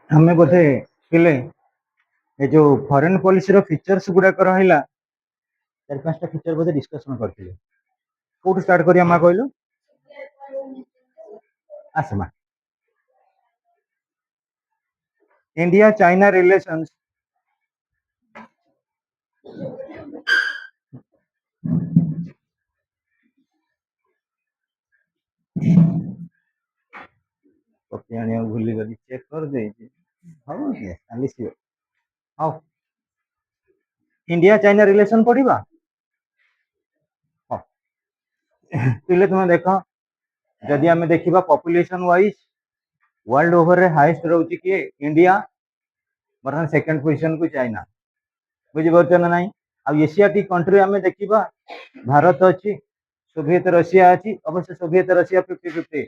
हमें बोधे पिले ये जो फॉरेन पॉलिसी रो फीचर्स गुड़ाक रहा 4-5टा फीचर बोधे डिस्कशन करते कौटू स्टार्ट करिया माँ कहलु आस माँ इंडिया चाइना रिलेशंस कॉपी आने भूली गली चेक कर दे how yes sure how India China relation पढ़ा हाँ पिले तुम देख जदि आम देखा पॉपुलेशन वाइज वर्ल्ड ओवर रे हाईएस्ट रोचे किए इंडिया बर्तमान सेकंड पोजीशन को चाइना बुझीपार ना ना आ एशियाटिक कंट्री आम देखा भारत अच्छी सोवियत रशिया अच्छी अवश्य सोवियत रशिया 50-50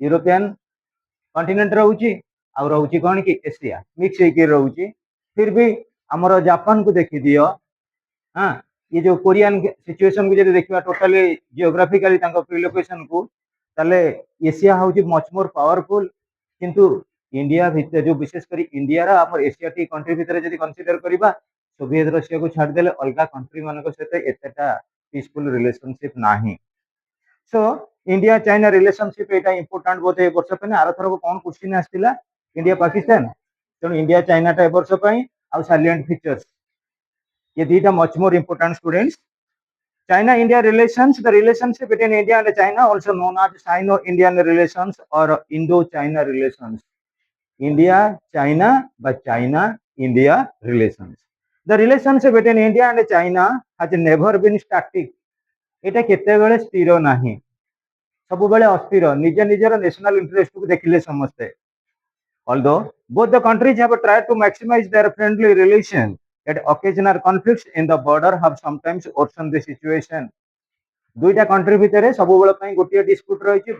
यूरोपियन कंटिनेंट रोचे रोचे कौन कि एशिया मिक्स होकर रोचे फिर भी आमर जापान को देखी दियो हाँ ये जो कोरियन सिचुएशन को जब देखा टोटाली जियोग्राफिकली प्रिलोकेशन को ताले एशिया हूँ मच मोर पावरफुल किंतु इंडिया भितर जो विशेषकर इंडिया आम एशियाटिक कंट्री भितर जब कनसीडर करवा सोवियत रशिया को छाड़देले अलग कंट्री मान सहित एतटा पीसफुल रिलेशनशिप नाही सो इंडिया चाइना रिलेशनशिप एटा इंपोर्टेंट बोधे ए वर्ष पे आर थरक कौन क्वेश्चन आसला इंडिया पाकिस्तान तेणु इंडिया चाइना टा ए वर्ष आउ साइलेंट फीचर्स ये दीटा much more important students China India relations, the relationship between India and China, also known as Sino Indian relations or Indo China relations. India China but China India relations. The relationship between India and China has never been static. एटा केते बेले स्थिर नाही सब बेले अस्थिर निज निजर national interest को देखिले समस्ते although both the countries have tried to maximize their friendly relation that occasional conflicts in the border have sometimes worsened the situation. दुईटा कंट्री भितर सब बेले गोटे डिस्प्यूट रही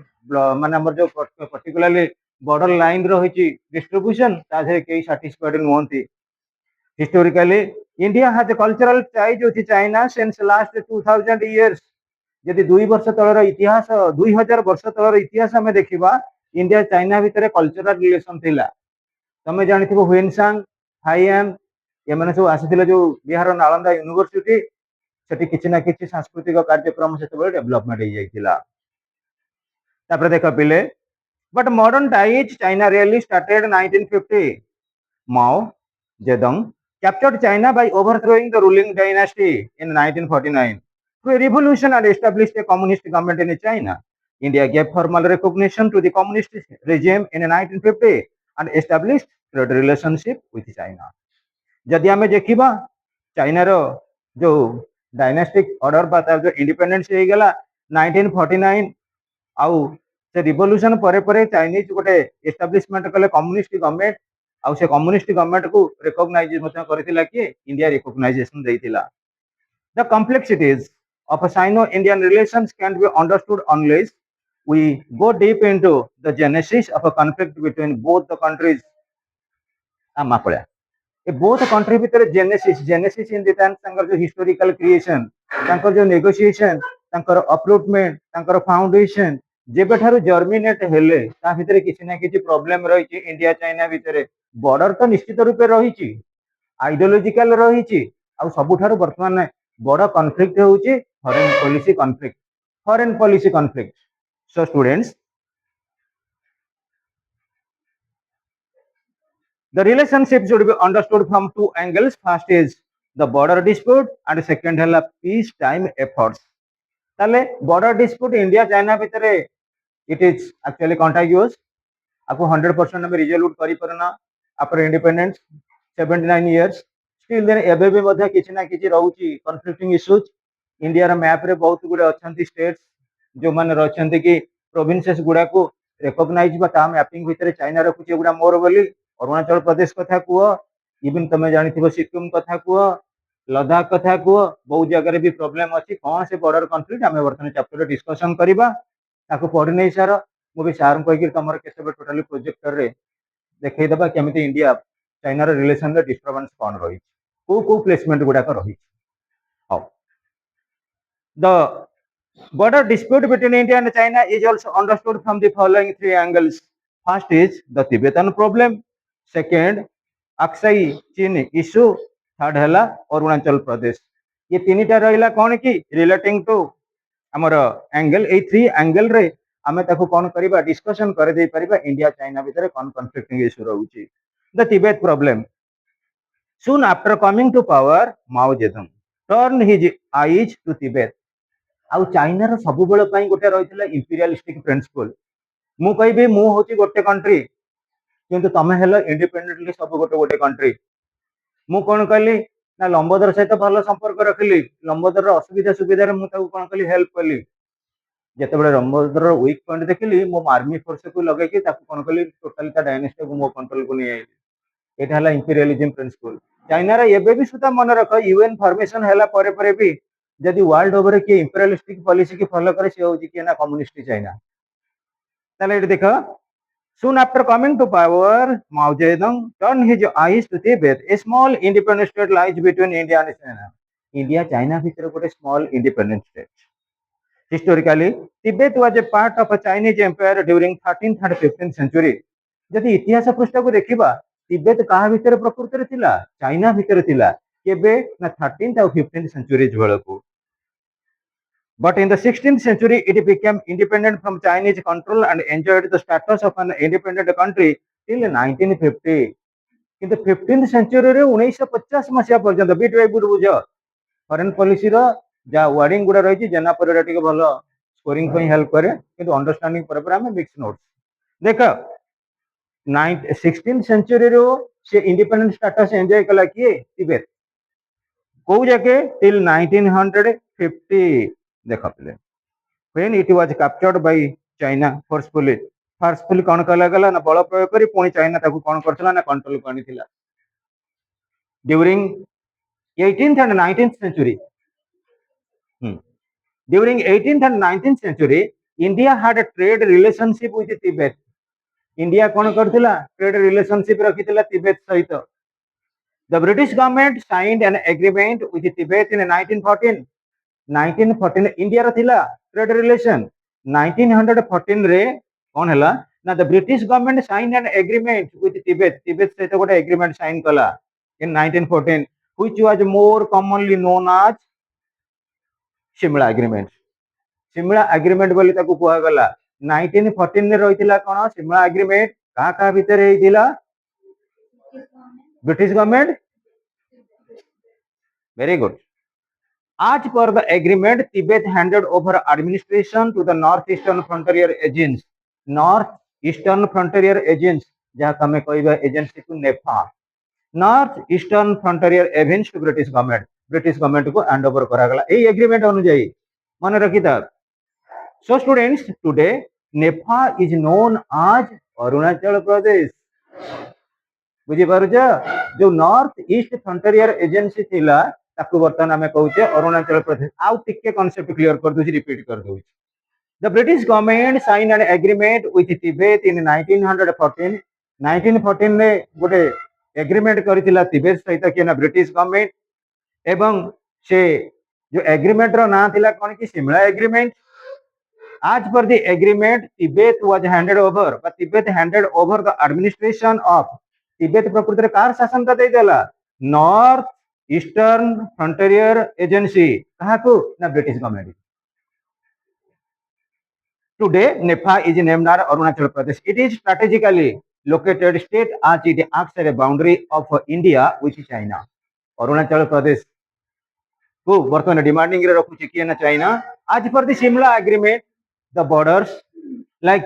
माने जो पर्टिकुलरली बॉर्डर लाइन रही डिस्ट्रीब्यूशन ताधे कई सैटिस्फाइड नुहति historically India has cultural ties with China since last 2000 years यदि 2 वर्ष तलर इतिहास 2000 वर्ष तलर इतिहास आम देखा इंडिया चाइना भितर कल्चरल रिलेशन थिला तमे जानिथिबो हुएनसांग हाइएम ये माने सब आसीथिले जो बिहार नालंदा यूनिवर्सिटी सेठी किछि ना किछि सांस्कृतिक कार्यक्रम से डेवलपमेंट हो जाइथिला तापर देख पिले but modern ties China really started 1950 Mao Zedong captured China by overthrowing the ruling dynasty in 1949 through a revolution and established a communist government in China. India gave formal recognition to the communist regime in 1950 and established trade relationship with China. जदि आम देखा China रो जो dynastic order बा जो independence हो गला 1949 आउ से रिवोल्यूशन परे परे चाइनीज गोटे एस्टाब्लिशमेंट कले कम्युनिस्ट गवर्नमेंट आउ से कम्युनिस्ट गवर्नमेंट को रिकॉग्नाइज मते करथिला कि इंडिया रिकॉग्नाइजेशन देथिला the complexities of Sino Indian relations can be understood unless we go deep into the genesis of a conflict between both the countries मापळा ए बोथ कंट्री भितर जेनेसिस इन द सेंस जो historical creation तांकर जो negotiation तांकर अपरूटमेंट तांकर foundation जेबे ठारू जर्मिनेट हेले ता भितर किछि ना किछि प्रॉब्लम रही इंडिया चाइना भितर बॉर्डर तो निश्चित रूपे रही आइडियोलॉजिकल रही आ सबुठारू वर्तमान बड़ कॉन्फ्लिक्ट होउची foreign policy conflict so students the relationship should be understood from two angles. First is the border dispute and second है peace time efforts. ताले border dispute इंडिया चाइना भितर it is actually contiguous आपको 100% में resolve करि परना after independence 79 years still then एबे भी मध्ये किछि ना किछि रहउची कन्फ्लिक्टिंग इश्यूज इंडिया रा मैप रे बहुत गुडे अछंती स्टेट्स जो माने रहछंती कि प्रोविंसेस गुडा को रिकॉग्नाइज बा ता मैपिंग भितर चाइना रखुची गुडा मोर बोली अरुणाचल प्रदेश कथा कुह इवन तमे जानिथिबो सिक्किम कथा कुह लद्दाख कथा कुह बहुत जगह भी प्रॉब्लम अछि कौन से बॉर्डर कॉन्फ्लिक्ट आमे वर्तमान चैप्टर डिस्कशन करिबा ताको पढि नै सार मु भी सार को कि तमर केसे टोटली प्रोजेक्टर रे देखै दबा केमिति इंडिया चाइना रे रिलेशन रे डिस्टरबेंस कोन रही को प्लेसमेंट गुडा को रही how The border dispute between India and China is also understood from the following three angles. First is the Tibetan problem. Second, Aksai Chin issue. Third है अरुणाचल प्रदेश. ये तीनटा रहा कौन कि रिलेटिंग टू आमर एंगल ए थ्री एंगल रे आमे ताको कौन करिबा डिस्कशन कर दे परिबा इंडिया चाइना भितर कौन कन्फ्लिक्टिंग इशू रहउची. The Tibet problem. Soon after coming to power, Mao Zedong turned his eyes to Tibet. ଆଉ ଚାଇନାର ସବୁବେଳ ପାଇଁ ଗୋଟେ ରହିଥିଲା ଇମ୍ପିରିଆଲିଷ୍ଟିକ ପ୍ରିନ୍ସିପଲ. ମୁଁ କହିବି ମୁଁ ହଉଛି ଗୋଟେ କଣ୍ଟ୍ରି କିନ୍ତୁ ତମେ ହେଲ ଇଣ୍ଡିପେଣ୍ଡେଣ୍ଟଲି ସବୁ ଗୋଟେ ଗୋଟେ କଣ୍ଟ୍ରି. ମୁଁ କଣ କଲି ନା ଲମ୍ବୋଦର ସହିତ ଭଲ ସମ୍ପର୍କ ରଖିଲି. ଲମ୍ବୋଦରର ଅସୁବିଧା ସୁବିଧାରେ ମୁଁ ତାକୁ କଣ କଲି ହେଲ୍ପ କଲି. ଯେତେବେଳେ ଲମ୍ବୋଦରର ୱିକ୍ ପଏଣ୍ଟ ଦେଖିଲି ମୁଁ ଆର୍ମି ଫୋର୍ସକୁ ଲଗେଇକି ତାକୁ କଣ କଲି ଟୋଟାଲି ତା ଡାଇନେଷ୍ଟିକୁ ମୋ କଣ୍ଟ୍ରୋଲକୁ ନେଇ ଆଇଲି. ଏଇଟା ହେଲା ଇମ୍ପିରିଆଲିଜିମ ପ୍ରିନ୍ସିପଲ. ଚାଇନାର ଏବେ ବି ସୁଦ୍ଧା ମନେ ରଖ ୟୁଏନ ଫର୍ମେସନ ହେଲା ପରେ ବି ଯଦି वर्ल्ड ओवर किए इंपेरियलिस्टिक पॉलिसी की फॉलो करे से होची कि ना कम्युनिस्ट चाइना. ताले एट देखो. Soon after coming to power, Mao Zedong turned his eyes to Tibet, a small independent state lies between India and China. India China भितर गोटे small independent state. Historically, Tibet was a part of a Chinese empire during 13th and 15th century. जदि इतिहास पृष्ठ को देखिबा तिब्बत कहा भितर प्रकृति थिला चाइना भितर थिला केबे ना 13th और 15th century बेलको. But in the 16th century, it became independent from Chinese control and enjoyed the status of an independent country till 1950. In the 15th century, 1950 मसीहा पर्यंत बिट बाय बिट बुझ foreign policy रो जा wording गुडा रही जेना पर टिके भलो scoring पई help करे किंतु अंडरस्टैंडिंग पर हमें मिक्स नोट्स देखो 16th century रो से इंडिपेंडेंट स्टेटस एंजॉय कला किए तिब्बत को जाके till 1950 देखा पहले when it was captured by China forcefully कौन कला गला ना बल प्रयोग करी पुणी चाइना ताकू कौन करथला ना कंट्रोल करनी थिला. during 18th and 19th century during 18th and 19th century India had a trade relationship with Tibet. India कौन करथिला trade relationship रखिथिला तिब्बत सहित. The British government signed an agreement with Tibet in 1914. 1914 India रा थिला trade relation 1914 रे कौन हैला ना the British government sign an agreement with Tibet सहित गोटे एग्रीमेंट साइन कला in 1914 which was more commonly known as Simla agreement बोली ताकू कुहा गला. 1914 रे रहिथिला कोन सिमला एग्रीमेंट का भीतर हेइथिला British government very good. As per the agreement, Tibet handed over administration to the northeastern frontier agents. Northeastern frontier agents, जहाँ कमे कोई भी एजेंसी को नेफा. Northeastern frontier agents to British government को hand over करा गला. ये agreement अनुजाई माने रखी था. So students, today NEPA is known as Arunachal Pradesh. बुझी पारुछ जो नॉर्थ ईस्ट फ्रंटियर एजेंसी थिला ताकू वर्तमान आमे कहूचे अरुणाचल प्रदेश. आउ टिके कांसेप्ट क्लियर कर दूची रिपीट कर दूची. The British government sign an agreement with Tibet in 1914. 1914 ने गोटे एग्रीमेंट करथिला तिब्बत सहित के ना ब्रिटिश गवर्नमेंट एवं से जो एग्रीमेंट रो ना थिला कोन की सिमला agreement. As per the agreement, Tibet was handed over, but Tibet handed over the administration of Tibet प्रकृति रे कार शासन का दे देला नॉर्थ ईस्टर्न फ्रंटियर एजेंसी कहा को ना British government. Today NEFA is named as Arunachal Pradesh. It is strategically located state as it acts as a boundary of India with China. Arunachal Pradesh को वर्तमान डिमांडिंग रे रखुची कि ना चाइना. आज पर the Shimla agreement the borders like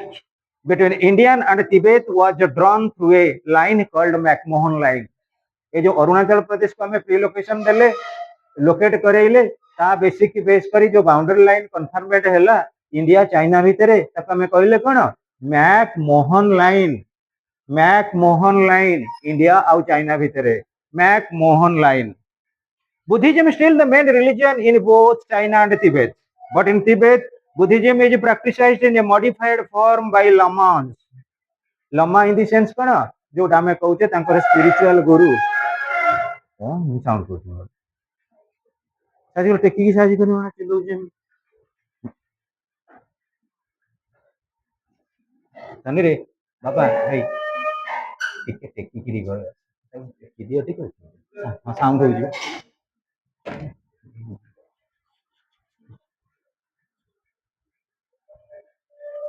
between Indian and Tibet was drawn through a line called McMahon line. ये जो अरुणाचल प्रदेश को हमें प्री लोकेशन देले लोकेट करेले ता बेसिक बेस करी जो बाउंड्री लाइन कन्फर्मेट हैला इंडिया चाइना भितरे ताका हमें कहले कोन मैकमोहन लाइन इंडिया और चाइना भितरे McMahon line. Buddhism is still the main religion in both China and Tibet, but in Tibet Buddhism is practiced in a modified form by lamas. Lama in the sense कौन जो डामे कहूचे तांकर spiritual गुरु sound करछ साजी टेकी साजी करना चिल्लो जे सनी रे बाबा हे ଟିକେ ଟେକିକିରି ଗଲେ ଟେକି ଦିଅ ଟିକେ ହଁ ସାଉଣ୍ଡ ହଉଛି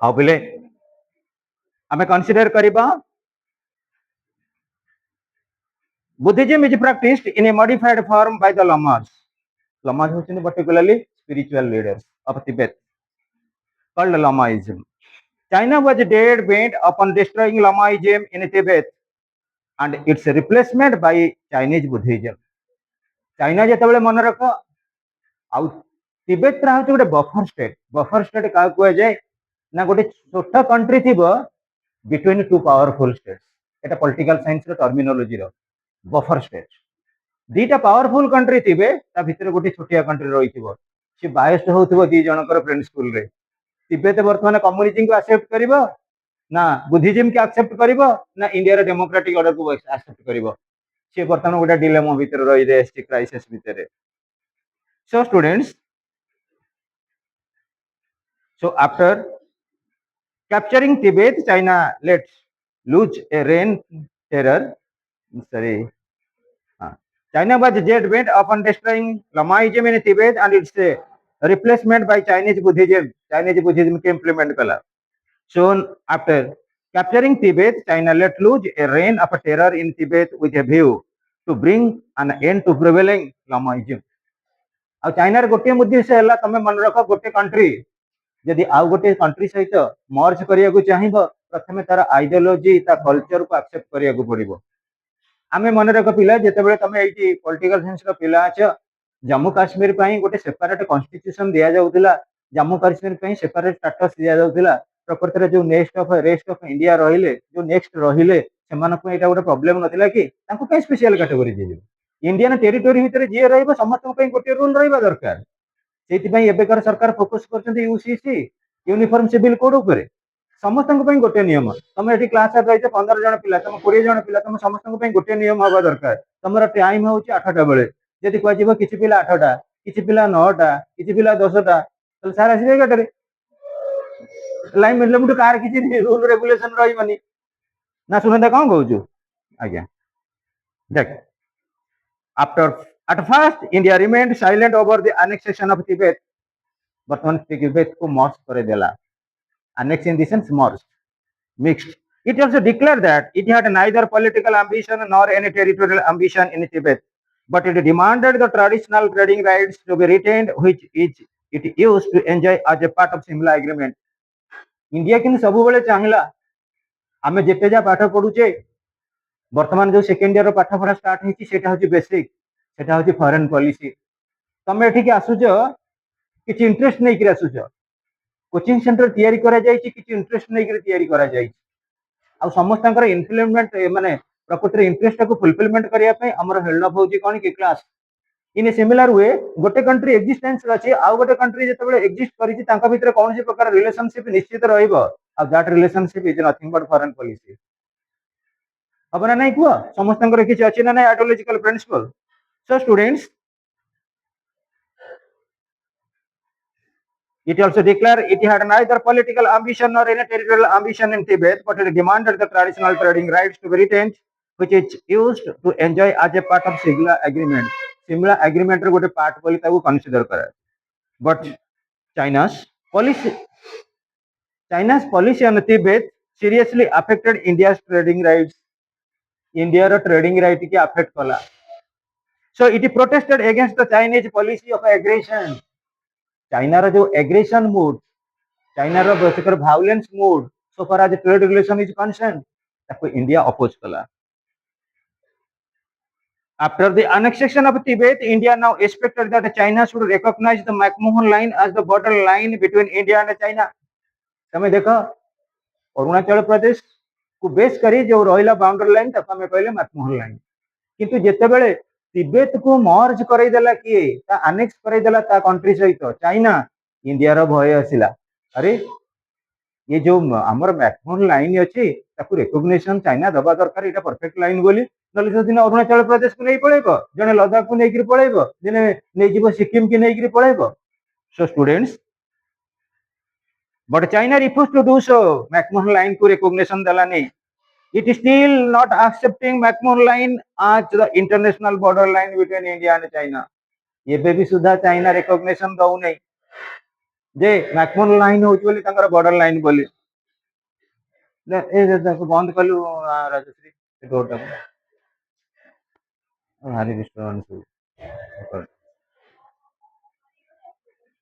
ଆଉ ପିଲେ ଆମେ କନସିଡର କରିବା Buddhism is practiced in a modified form by the lamas. Lamas are particularly spiritual leaders of Tibet called Lamaism. China was dead bent upon destroying Lamaism in Tibet and its replacement by Chinese Buddhism. China ଯେତେବେଳେ ମନେ ରଖ ଆଉ Tibet ହଉଛି ଗୋଟେ buffer state କାହାକୁ କୁହାଯାଏ ନା ଗୋଟେ ଛୋଟ କଣ୍ଟ୍ରି ଥିବ ବିଟୱିନ୍ ଟୁ ପାୱାରଫୁଲ ଷ୍ଟେଟ୍ସ ଏଟା ପଲିଟିକାଲ ସାଇନ୍ସ ର ଟର୍ମିନୋଲୋଜି ର ବଫର ଷ୍ଟେଟ ଦିଟା ପାୱାରଫୁଲ କଣ୍ଟ୍ରି ଥିବେ ତା ଭିତରେ ଗୋଟେ ଛୋଟିଆ କଣ୍ଟ୍ରି ରହିଥିବ ସେ ବାୟସ୍ଡ ହଉଥିବ ଦି ଜଣଙ୍କର ପ୍ରିନ୍ସିପଲରେ ତିବେତ ବର୍ତ୍ତମାନ କମ୍ୟୁନିଜିମକୁ ଆକ୍ସେପ୍ଟ କରିବ ନା ବୁଦ୍ଧିଜିମ କି ଆକ୍ସେପ୍ଟ କରିବ ନା ଇଣ୍ଡିଆର ଡେମୋକ୍ରାଟିକ ଅର୍ଡରକୁ ଆକ୍ସେପ୍ଟ କରିବ ସେ ବର୍ତ୍ତମାନ ଗୋଟେ ଡିଲେମା ଭିତରେ ରହିଯାଇଛି କ୍ରାଇସିସ୍ ଭିତରେ So students, so after capturing Tibet, China let loose a reign terror. Sorry, China was jet bent upon destroying Lamaism in Tibet and its replacement by Chinese Buddhism. Chinese Buddhism came implement kala. Soon after capturing Tibet, China let loose a reign of terror in Tibet with a view to bring an end to prevailing Lamaism. ଆଉ ଚାଇନାର ଗୋଟିଏ ଉଦ୍ଦେଶ୍ୟ ହେଲା ତମେ ମନେ ରଖ ଗୋଟେ country ଯଦି ଆଉ ଗୋଟେ କଣ୍ଟ୍ରି ସହିତ ମର୍ଜ କରିବାକୁ ଚାହିଁବ ପ୍ରଥମେ ତାର ଆଇଡିଓଲୋଜି ତା କଲଚରକୁ ଆକ୍ସେପ୍ଟ କରିବାକୁ ପଡିବ ଆମେ ମନେ ରଖ ପିଲା ଯେତେବେଳେ ତମେ ଏଇଠି ପଲିଟିକାଲ ସାଇନ୍ସର ପିଲା ଅଛ ଜାମ୍ମୁ କାଶ୍ମୀର ପାଇଁ ଗୋଟେ ସେପାରେଟ କନଷ୍ଟିଟ୍ୟୁସନ ଦିଆଯାଉଥିଲା ଜାମ୍ମୁ କାଶ୍ମୀର ପାଇଁ ସେପାରେଟ ଷ୍ଟାଟସ ଦିଆଯାଉଥିଲା ପ୍ରକୃତରେ ଯୋଉ ରେଷ୍ଟ ଅଫ ଇଣ୍ଡିଆ ରହିଲେ ଯୋଉ ନେକ୍ସଟ ରହିଲେ ସେମାନଙ୍କ ପାଇଁ ଏଇଟା ଗୋଟେ ପ୍ରୋବ୍ଲେମ ନଥିଲା କି ତାଙ୍କୁ କାହିଁ ସ୍ପେଶିଆଲ କାଟେଗୋରୀ ଦିଆଯିବ ଇଣ୍ଡିଆନ ଟେରିଟୋରୀ ଭିତରେ ଯିଏ ରହିବ ସମସ୍ତଙ୍କ ପାଇଁ ଗୋଟିଏ ରୁଲ ରହିବା ଦରକାର ସେଇଥିପାଇଁ ଏବେକାର ସରକାର ଫୋକସ କରୁଛନ୍ତି ୟୁସିସି ୟୁନିଫର୍ମ ସିଭିଲ କୋଡ ଉପରେ ସମସ୍ତଙ୍କ ପାଇଁ ଗୋଟିଏ ନିୟମ ତମେ ଏଠି କ୍ଲାସରେ ରହିଛ 15 ଜଣ ପିଲା ତମ 20 ଜଣ ପିଲା ତମ ସମସ୍ତଙ୍କ ପାଇଁ ଗୋଟିଏ ନିୟମ ହବା ଦରକାର ତମର ଟାଇମ ହଉଛି 8ଟା ବେଳେ ଯଦି କୁହାଯିବ କିଛି ପିଲା 8ଟା କିଛି ପିଲା 9ଟା କିଛି ପିଲା 10ଟା ତାହେଲେ ସାର୍ ଆସିବେ 11ଟାରେ ଲାଇନ ମିଳିଲେ କାହାର କିଛି ରୁଲ ରେଗୁଲେସନ ରହିବନି ନା ଶୁଣନ୍ତା କଣ କହୁଛୁ ଆଜ୍ଞା ଦେଖ at first India remained silent over the annexation of Tibet ବର୍ତ୍ତମାନ ତିବେତକୁ ମର୍ଜ କରିଦେଲା annex in the sense merged mixed it also declared that it had neither political ambition nor any territorial ambition in Tibet but it demanded the traditional trading rights to be retained which it used to enjoy as a part of Simla agreement India କିନ୍ତୁ ସବୁବେଳେ ଚାହିଁଲା ଆମେ ଯେତେ ଯା ପାଠ ପଢୁଛେ ବର୍ତ୍ତମାନ ଯୋଉ second year ପାଠ ପଢା ଷ୍ଟାର୍ଟ ହେଇଛି ସେଟା ହଉଛି ବେସିକ ସେଟା ହଉଛି ଫରେନ୍ ପଲିସି ତମେ ଏଠିକି ଆସୁଛ କିଛି ଇଣ୍ଟରେଷ୍ଟ ନେଇକି ଆସୁଛ କୋଚିଂ ସେଣ୍ଟର ତିଆରି କରାଯାଇଛି କିଛି ଇଣ୍ଟରେଷ୍ଟ ନେଇକି ତିଆରି କରାଯାଇଛି ଆଉ ସମସ୍ତଙ୍କର ଇନଫ୍ଲୁଏନ୍ସମେଣ୍ଟ ମାନେ ପ୍ରକୃତରେ ଇଣ୍ଟରେଷ୍ଟକୁ ଫୁଲଫିଲମେଣ୍ଟ କରିବା ପାଇଁ ଆମର ହେଲ୍ଡ ଅଫ୍ ହଉଛି କଣ କି class in a similar we ଗୋଟେ କଣ୍ଟ୍ରି ଏକ୍ଜିଷ୍ଟେନ୍ସ ଅଛି ଆଉ ଗୋଟେ କଣ୍ଟ୍ରି ଯେତେବେଳେ ଏକ୍ଜିଷ୍ଟ କରିଛି ତାଙ୍କ ଭିତରେ କୌଣସି ପ୍ରକାର ରିଲେସନସିପ ନିଶ୍ଚିତ ରହିବ ଆଉ that relationship is nothing but foreign policy ହବ ନା ନାଇଁ କୁହ ସମସ୍ତଙ୍କର କିଛି ଅଛି ନା ନାଇଁ ideological principle so students It also declared it had neither political ambition nor any territorial ambition in Tibet, but it demanded the traditional trading rights to be retained, which it used to enjoy as a part of Simla Agreement. Simla Agreement रे गोटे part बोली ताकू consider करा. But China's policy on Tibet seriously affected India's trading rights. India row trading right की affect कला. So it protested against the Chinese policy of aggression. China रो जो aggression mood China row basically violence mood so far as trade relation is concerned ताको India oppose कला After the annexation of Tibet India now expected that China should recognize the McMahon line as the border line between India and China तमे देखो अरुणाचल प्रदेश को base करी जो रहिला boundary line ताको हमें कहले McMahon line किंतु जेतेबेले तिब्बत को मर्ज करई देला किए ता अनेक्स करई देला ता कंट्री सहित चाइना इंडिया रो भय आसिला अरे ये जो आमर मैकमोहन लाइन अच्छी ताकू रिकग्निशन चाइना दबा दरकार एटा परफेक्ट लाइन बोली नले दिन अरुणाचल प्रदेश को नहीं पळेबो जने लद्दाख को नेकिरी पळेबो जने नै जीवो सिक्किम की नेकिरी पळेबो so students But China refused to do so. McMahon line को recognition देलानी. It is still not accepting McMahon line as the international border line between India and China. ଏବେ ବି ସୁଦ୍ଧା ଚାଇନା ରେକଗ୍ନେସନ ଦଉନାହିଁ ଯେ ମ୍ୟାକମୋହନ ଲାଇନ ହଉଛି ବୋଲି ତାଙ୍କର ବର୍ଡର ଲାଇନ ବୋଲି। ତାକୁ ବନ୍ଦ କଲୁ ରାଜଶ୍ରୀ ଡୋରଟାକୁ, ଭାରି ଡିଷ୍ଟର୍ବାନ୍ସ।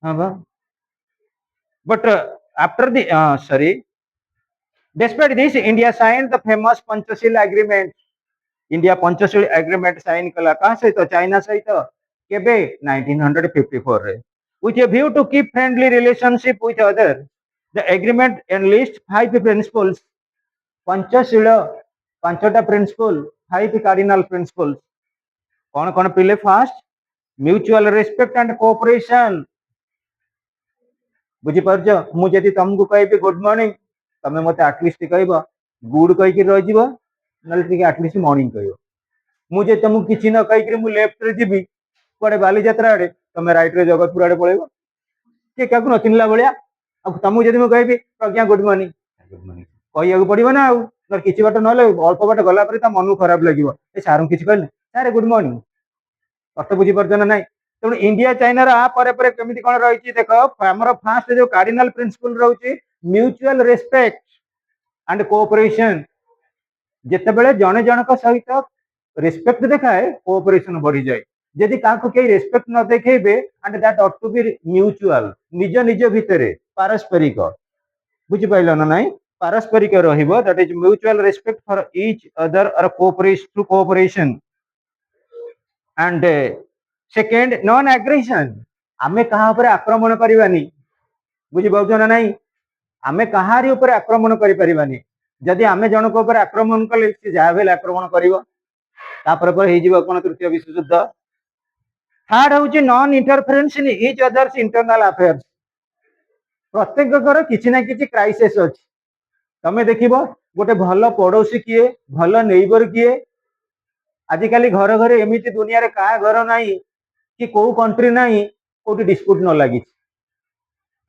ହଁ ବା, but after the despite this, India signed the famous Panchashila agreement. India Panchsheel agreement sign कला कहा सहित चाइना सहित केबे 1954 रे with a view to keep friendly relationship with other. The agreement enlists 5 principles. Panchsheel पांचटा प्रिंसिपल, 5 कार्डिनल प्रिंसिपल्स कौन कौन पिले? First mutual respect and cooperation. बुझी पारछ? मु जदी तुमको कहबी गुड मॉर्निंग, तमे मते एटलीस्ट कहबो गुड कहि के रह जीवो, नले ठीक एटलीस्ट मॉर्निंग कहबो। मुझे तुमको किसी न कही मु लेफ्ट रे जीवी कुआडे बालीजात्रा आड़े, तमे राइट रे जगतपुर आड़े पळेबो के क्या न चिन्हला भलिया। अब तुमको जदी मु कहबी प्रज्ञा गुड मॉर्निंग, कहया पड़ो ना, किसी बाट ना अल्प बाट गला पर मन खराब लगे सार किसी कहले सारे गुड मॉर्निंग, अर्थ बुझी पार्छ ना नाई। तेणु इंडिया चाइना केमी कौन रही देख, आमर फास्ट जो कार्डिनल प्रिंसिपल रोचे म्यूचुअल रेस्पेक्ट एंड कोऑपरेशन। जितेबले जने जनक सहित रेस्पेक्ट देखाए कोऑपरेशन बढ़ी जाए। जदि काको के रेस्पेक्ट न देखेबे and that ought to be mutual, निज निज भितरे पारस्परिक, बुझी पाइल ना नाई, पारस्परिक रहिबो, that is mutual respect for each other और cooperation through cooperation. And second non aggression, आमे कहा ऊपर आक्रमण करबानी, बुझी पाउछ ना नाई, आमे कहारी ऊपर आक्रमण करि परिबानी। जदि आमे जनक ऊपर आक्रमण कले से जा भेल आक्रमण करिवो, तापर पर हे जीव कोन तृतीय विश्व युद्ध। थर्ड होची non interference in each others internal affairs. प्रत्येक घर किछि ना किछि क्राइसिस अछि। तमे देखिबो गोटे भल पड़ोसी किए, भल नेबर किए, आजिकाली घर घर एमिति दुनिया रे का घर नाही कि को कंट्री नाही कोठी डिस्प्यूट न लागि।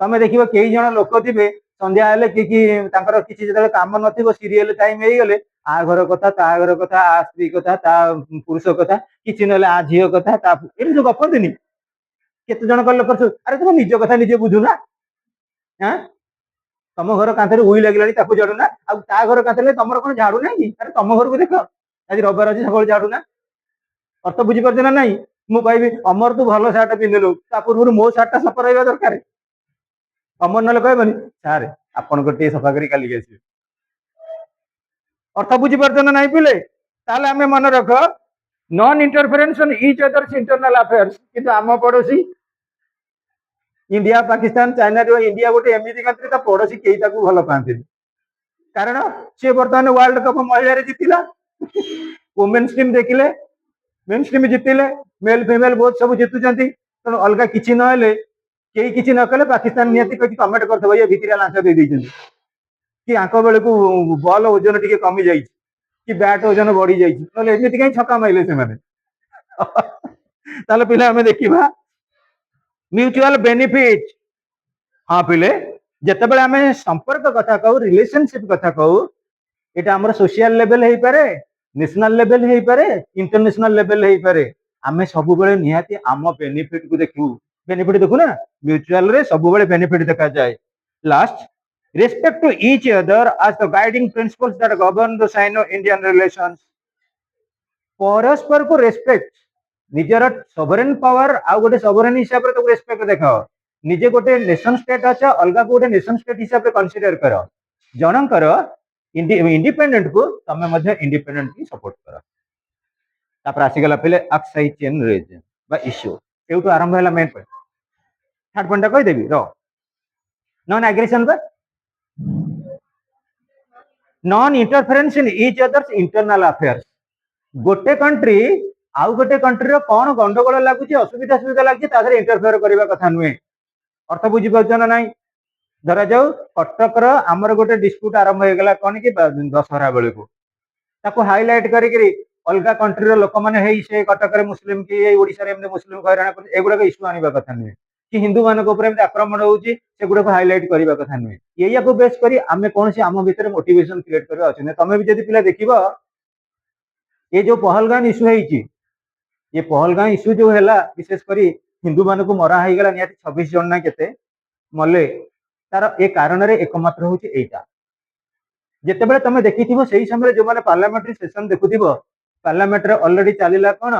तमे देखिबो कई जण लोक थिबे संध्या हेले कि तांकर किछि जदे काम नथिबो, सीरियल टाइम हेई गेले आ घर कथा, ता घर कथा, आ स्त्री कथा, ता पुरुष कथा, किछि नले आ झियो कथा, ता एरि जो गपदिनी केते जण कर लोक। अरे तुम निज कथा निजे बुझु ना, हां तम घर कांथरे उई लागिलानी ताकू झाड़ू ना, आ ता घर कांथरे तमर कोन झाड़ू नाही? अरे तम घर को देख, आज रविवार अछि सबल झाड़ू ना। अर्थ बुझी पारछ ना नाही? मु कहबी अमर तू भलो शर्ट पिंदलु, ता पूर्व मो शर्ट सफा रहबा दरकार। अमर नले कहबनी सारे आपन को टे सफा करी काली गेसी। अर्थ बुझी पारछ ना नाही पिले? ताले हमें मन रख non interference in each others internal affairs. किंतु आम पड़ोसी इंडिया, पाकिस्तान, चाइना जो इंडिया गोटे एमती कंट्री, ता पड़ोसी केही ताकू भल पाते, कारण सी बर्तमान वर्ल्ड कप महिला रे जितिला। वुमेन्स टीम देखिले, मेन्स टीम जितिले, मेल फीमेल बोथ सब जितुचंती। तेणु अलग किछि न हेले केही किछि न कले पाकिस्तान नियति कहि कमेंट करथबो ये भितरिया लांच दे दैछन कि आंक बेले को बॉल ओजन टिके कमी जाई कि बैट ओजन बढ़ी जाई, नले एमिति कहीं छक्का माइले से माने। ताले पिले हमें देखिबा म्यूचुअल बेनिफिट। हाँ पिले जेतेबेले हमें संपर्क कथा कहू, रिलेशनशिप कथा कहू, एटा हमर सोशल लेवल हेई पारे, नेशनल लेवल हेई पारे, इंटरनेशनल लेवल हेई पारे। आमे सब बेले निहाती आम बेनिफिट को देखू। बेनिफिट देखू ना, म्यूचुअल रे सब बेले बेनिफिट देखा जाए। Last respect to each other as the guiding principles that govern the Sino-Indian relations. परस्पर को रेस्पेक्ट, निजर सोवरेन पावर आ गोटे सोवरेन हिसाब रे तो रेस्पेक्ट देखाओ। निजे गोटे नेशन स्टेट अच्छा, अलगा गोटे नेशन स्टेट हिसाब रे कंसीडर करो। जनकर इंडिपेंडेंट को तमे मध्ये इंडिपेंडेंट की सपोर्ट करो। तापर आसी गला पहिले अक्साई चेन रीजन बा इश्यू एउटो आरंभ होला मेन पॉइंट। थर्ड पॉइंट कहि देबी रो नॉन एग्रेशन बा non interference in each others internal affairs. गोटे कंट्री आउ गोटे कंट्री रो कोन गंडगोल लागुची, असुविधा सुविधा लागुची, तादरे इंटरफेयर करबा कथा नुहे। अर्थ बुझी पाउछ ना नाही? धरा जाऊ कटक रो हमर गोटे डिस्प्यूट आरंभ हो गला कोन कि दशहरा बेले को, ताको हाईलाइट करी अलगा कंट्री रो लोक माने हेई से कटक रे मुस्लिम की ओडिसा रे एमने मुस्लिम हैरान कर एगुडा इश्यू आनिबा कथा नुहे। कि हिंदू मान आक्रमण होउची सेगुड़ा को हाईलाइट करबा कथा नुहे या को बेस करी आमे कौन से आम भितर मोटिवेशन क्रिएट करबा अछि तमे भी जदी पिला देखिबो ये जो पहलगाम इश्यू है ये पहलगाम इश्यू जो है विशेष करी हिंदू मान को मरा हो गला निहाती 26 जन ना केते मले तार ए कारण रे एकमात्र होची एटा जेतेबेले तमे देखिथिबो सेही समय जो माने पार्लियामेंट्री सेशन देखुथिबो पार्लियामेंट रे ऑलरेडी चलीला कोन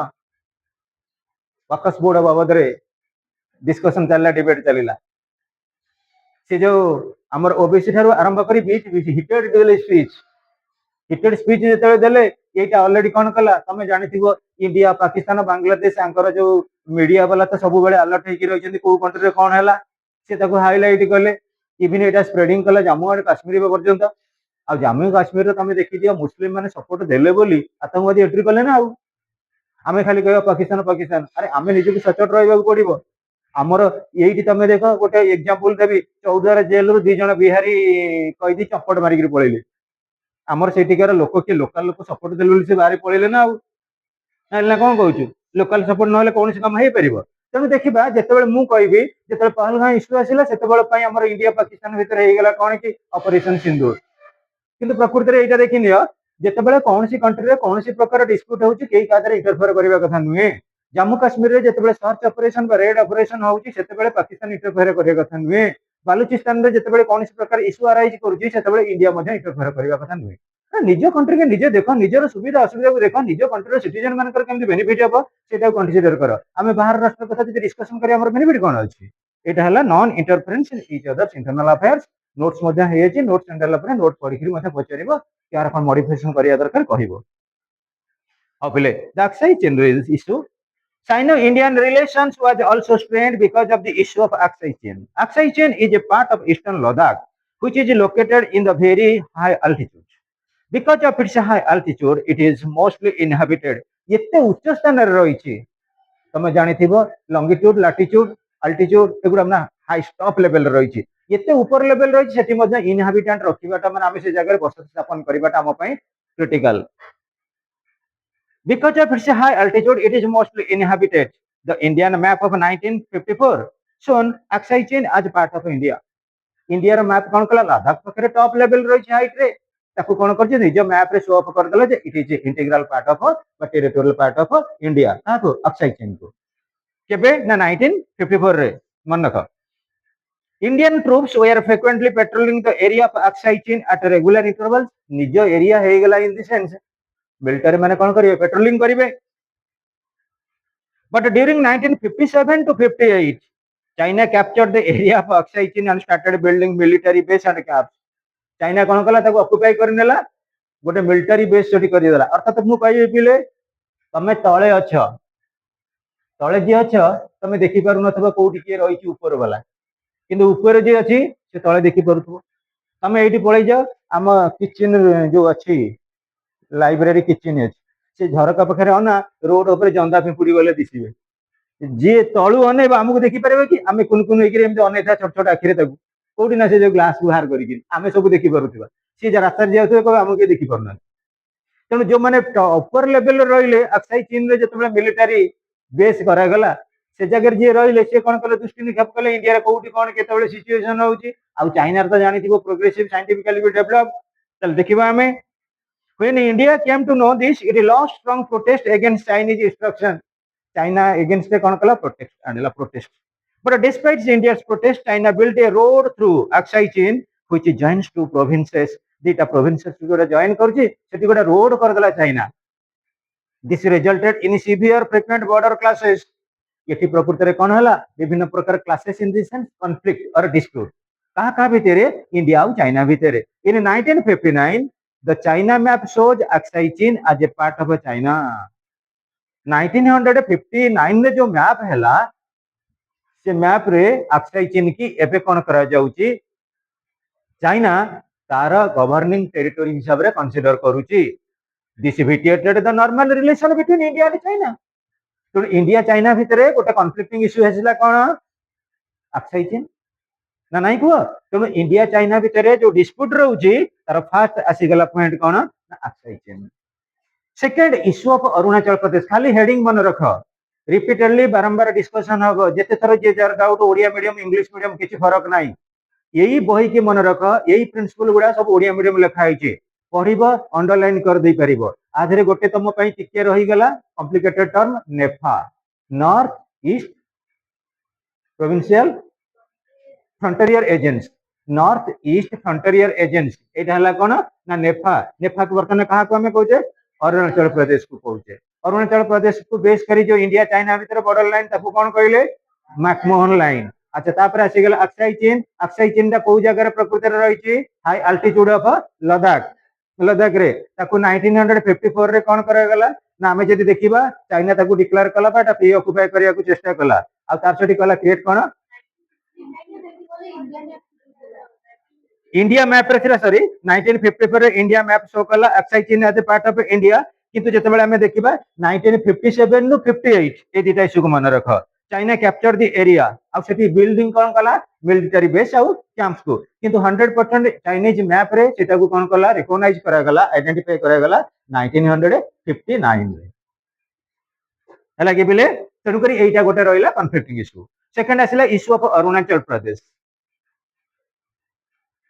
वक्फ बोर्ड बाबद रे डिस्कशन चलला डिबेट चलीला से जो हमर ओबीसी थारो आरंभ करी हिटेड स्पीच जेतेबेले देले एटा ऑलरेडी कोन कला तमे जानिथिबो इंडिया पाकिस्तान बांग्लादेश आंकर जो मीडिया वाला तो सब बेले अलर्ट होई रहिछन्ती को कंट्री रे कोन हैला से ताको हाईलाइट कले इवन एटा स्प्रेडिंग कला जम्मू और काश्मीर पर्यंत आ जम्मू काश्मीर रे तमे देखि दियो मुस्लिम माने सपोर्ट देले बोली आतंकवादी एंट्री कले ना आमे खाली कहबा पाकिस्तान पाकिस्तान अरे आमे निजे सचोट रहबा पड़िबो आमर यही तमे देख गोटे एग्जांपल देबी 14 जेल रु 2 जण बिहारी कैदी चपट मारिक पळेले आमर सेठिकार लोक कि लोकल लोक सपोर्ट देले से बाहर पळेले ना ना कौन कहूँ लोकल सपोर्ट ना कौन काम हो पार तेणु देखा जिते मुझे कहबी जो पहलगाम इश्यू आसला से इंडिया पाकिस्तान भितर होगा कौन कि ऑपरेशन सिंदूर किंतु प्रकृति में यहाँ देखी नियो जिते कौन सी कंट्री रे कौन सी प्रकार डिस्प्यूट होची कई कादरे इंटरफेयर करबा कथा नुहे जम्मू काश्मीर रे जिते सर्च ऑपरेशन बा रेड ऑपरेशन होची सेते पाकिस्तान इंटरफेयर करबा कथा नुहे बालूचिस्तान रे जिते कौन सी प्रकार इश्यू अराइज करूची सेते इंडिया मध्ये इंटरफेयर करबा कथा नुहे निज कंट्री के निजे देख निजर सुविधा असुविधा को देख निज कंट्री सिटीजन मानकर केमती बेनिफिट हम सेटा कंसीडर कर आमे बाहर राष्ट्र कथा जदि डिस्कशन करिया हमर बेनिफिट कोन अछि एटा हला non interference in each others internal affairs notes मध्ये हे अछि नोट्स सेंटर पर नोट पढिकरी मध्ये पचारिबो यार कोन मॉडिफिकेशन करिया दरकार कहिबो अपिले the Aksai Chin issue Sino Indian relations was also strained because of the issue of Aksai chain. Aksai chain is a part of eastern Ladakh which is located in the very high altitude. Because of its high altitude, it is mostly inhabited. एते उच्च स्थान रे रहिछि तमे जानिथिबो longitude latitude altitude एगुडा ना high top level रे रहिछि एते ऊपर लेवल रहिछि सेठी मध्ये इनहाबिटेंट रखिबाटा माने आमे से जगह बसति स्थापन करिबाटा हम पई critical because of its high altitude it is mostly inhabited the Indian map of 1954 shown Aksai chain as part of India India रो मैप कोन कला लद्दाख पखरे टॉप लेवल रहिछि हाइट रे ताको कोन करछि निज मैप रे शो अप कर देला जे it is integral part of बा टेरिटोरियल पार्ट ऑफ इंडिया ताको अक्साई चेन को केबे ना 1954 रे मन रख Indian troops were frequently patrolling the area of Aksai Chin at regular intervals निज एरिया हे गेला इन द सेंस मिलिटरी माने कोन करिवे पेट्रोलिंग करिवे but during 1957 to 58 China captured the area of Aksai Chin and started building military base and camps. China कोन कला ताको occupy करनेला गोटे military base छोटी कर देला अर्थात मु कहि पिले तमे तळे अछ तळे जे अछ तमे देखि पारु नथबो कोठी के रहि छि ऊपर वाला किंतु ऊपर जे अछि से तळे देखि पारुथबो तमे एठी पळै जाओ हम किचन जो अछि लाइब्रेरी किचन अछि से झरका पखरे अना रोड ऊपर जंदा पिपुडी गले दिसिबे जे तळु अने हमकु देखि परबे कि आमे कुन कुन एकिरे एमते अने था छोट छोट आखिरे तकु कोठी ना से जो ग्लास बाहर करी कि आमे सब देखि पारुथबा से जे रास्ता जाउथबे को हमकु के देखि परना तेणु जो माने अपर लेवल रहिले अक्साई चीन रे जतबे मिलिटरी बेस करा गला से जगह जे रहिले से कोन कले दृष्टि निक्षेप कले इंडिया रे कोठी कोन केतबेले सिचुएशन होउची आ चाइना रे तो जानिथिबो प्रोग्रेसिव साइंटिफिकली भी डेवलप चल देखिबा हमें when India came to know this it lost strong protest against Chinese instruction China against the kon kala protest and la protest but despite India's protest China built a road through Aksai chain which joins two provinces dita provinces goda join करछि सेठी गोटा road कर गला China this resulted in severe frequent border clashes एठी प्रकृति रे कोन हला विभिन्न प्रकार क्लासेस इन दिस कॉन्फ्लिक्ट और डिस्प्यूट कहा भितरे इंडिया और चाइना भितरे इन 1959 the China map shows Aksai chain as a part of China 1959 रे जो मैप हैला से मैप रे अक्साई चीन की एबे कोन करा जाउची चाइना तार गवर्निंग टेरिटरी हिसाब रे कंसीडर करूची this vitiated the normal relation between India and China तो इंडिया चाइना भितरे गोटे कॉन्फ्लिक्टिंग इश्यू हेसिला कोन अक्साई चीन ना नहीं को तेणु इंडिया चाइना भितर जो डिस्प्यूट रोची तार फास्ट आसीगला पॉइंट कोन Aksai Chin second issue of Arunachal Pradesh खाली हेडिंग मन रख रिपीटेडली बारंबार डिस्कशन हम जिते थर जे जार doubt Odia medium English medium किसी फरक ना यही बही की मन रख यही प्रिंसिपल गुड़ा सब ओडिया मीडियम लिखाई पढ़ब अंडरलाइन कर दे पारिबो आधे गोटे तुम टिके रहीगला complicated term NEFA north east provincial frontier agency north east frontier agency एटा हला कोन ना नेफा नेफा को वर्तमान कहा को हमें कहते अरुणाचल प्रदेश को कहते अरुणाचल प्रदेश को बेस करी जो इंडिया चाइना भीतर बॉर्डर लाइन ताको कोन कहले मैकमोहन लाइन अच्छा तापर आसीगला अक्साई चीन ता को जगह प्रकृति रही छी high altitude of Ladakh Ladakh रे ताको 1954 रे कोन करा गला ना हमें जदी देखिबा चाइना ताको डिक्लेयर कला बाटा पी ऑक्युपाई करिया को चेष्टा कला आ तार सटी कला क्रिएट कोन इंडिया मैप रे थिला सॉरी 1954 रे इंडिया मैप शो कला Aksai Chin as a part of India किंतु जेतेबेले हमें देखिबा 1957 नु 58 ए दिटा इशू को मन रख चाइना कैप्चर द एरिया आ सेठी बिल्डिंग कोन कला मिलिटरी बेस आ कैंप्स को किंतु 100% चाइनीज मैप रे सेटा को कोन कला रिकॉग्नाइज करा गला आइडेंटिफाई करा गला 1959 रे हला कि बिले तेनु करी एटा गोटे रहिला कन्फ्लिक्टिंग इशू सेकंड आसिला issue of Arunachal Pradesh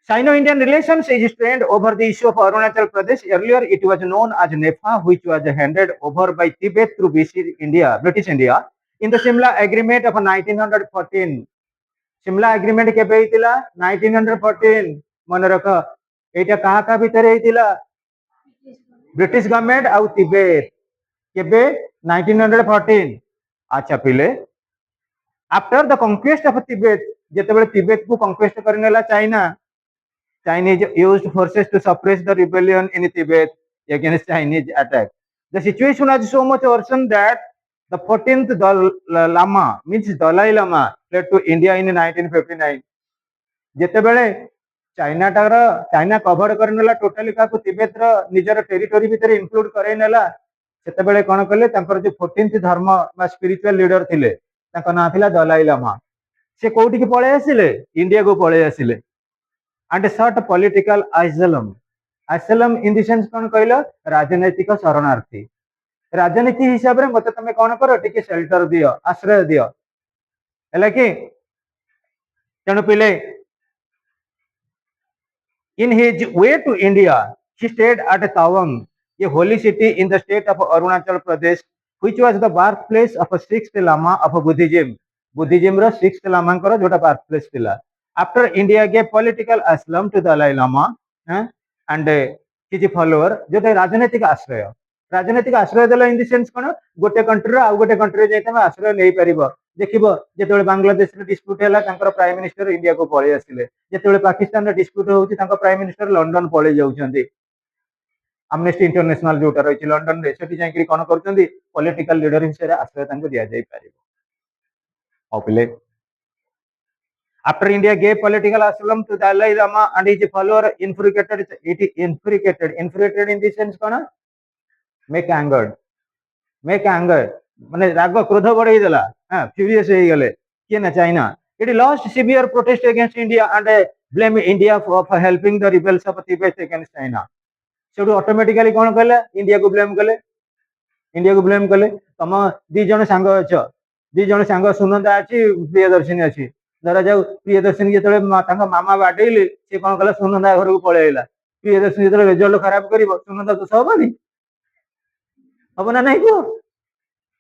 Sino-Indian relations is strained over the issue of Arunachal Pradesh. Earlier, it was known as Nepha, which was handed over by Tibet through British India. In the Simla Agreement of 1914, Simla Agreement केबे हितिला 1914 मन रख एटा कहा का भीतर हितिला British government आउ Tibet केबे 1914 अच्छा पिले after the conquest of Tibet जेतेबेले तिबेट को कॉन्क्वेस्ट करनेला China Chinese used forces to suppress the rebellion in Tibet against Chinese attack. The situation was so much worsened that the 14th Lama, means Dalai Lama, fled to India in 1959. जेतेबेले China cover करनेला totally का Tibet रो निजर territory भीतर include करैनेला सेतेबेले कोन कले तांकर जे 14th धर्म बा स्पिरिचुअल लीडर थिले तांका ना थिला दलाई लामा से कोठी के पळे आसिले इंडिया को पळे आसिले and sought political asylum. Asylum in the sense कौन कहला राजनैतिक शरणार्थी राजनीति हिसाब रे मते तमे कौन करो टिके शेल्टर दियो आश्रय दियो हला कि तेणु पिले in his way to India he stayed at Tawang a holy city in the state of Arunachal Pradesh which was the birthplace of a sixth lama of Buddhism ro sixth lama करो जोटा birthplace थिला after India gave political asylum to Dalai Lama and his follower Jote राजनीतिक आश्रय देला इन the sense कोन गोटे country आ गोटे country जे तमे आश्रय नै परिबो देखिबो जेतेबेले बांग्लादेश रे डिस्प्यूट हैला तांकर प्राइम मिनिस्टर इंडिया को पळे आसिले जेतेबेले पाकिस्तान रे डिस्प्यूट होउची तांकर प्राइम मिनिस्टर लंडन पळे जाउछन्ती एमनेस्टी इंटरनेशनल जोटा रहिछि लंडन रे सेठी जाई कोन करछन्ती पॉलिटिकल लीडर हिसेबे आश्रय तांको दिया जाई परिबो ओपिले After India gave political asylum to Dalai Lama and his follower infuriated in this sense कौन make anger माने राग क्रोध बढ़ाई देला फ्यूरियस हो गले के ना China it lost severe protest against India and blame India for helping the rebels of Tibet against China Sethu automatically कौन कहले इंडिया को ब्लेम कले तम दी जण सांग सुनंदा अछि प्रियदर्शिनी अछि धरा जाऊ प्रियदर्शिनी जो मामा बाटेले सी कौन कला सुनंदा घर को पलैला प्रियदर्शिनी जो रिजल्ट खराब कर सुनंदा दोष हबनी हम ना नहीं को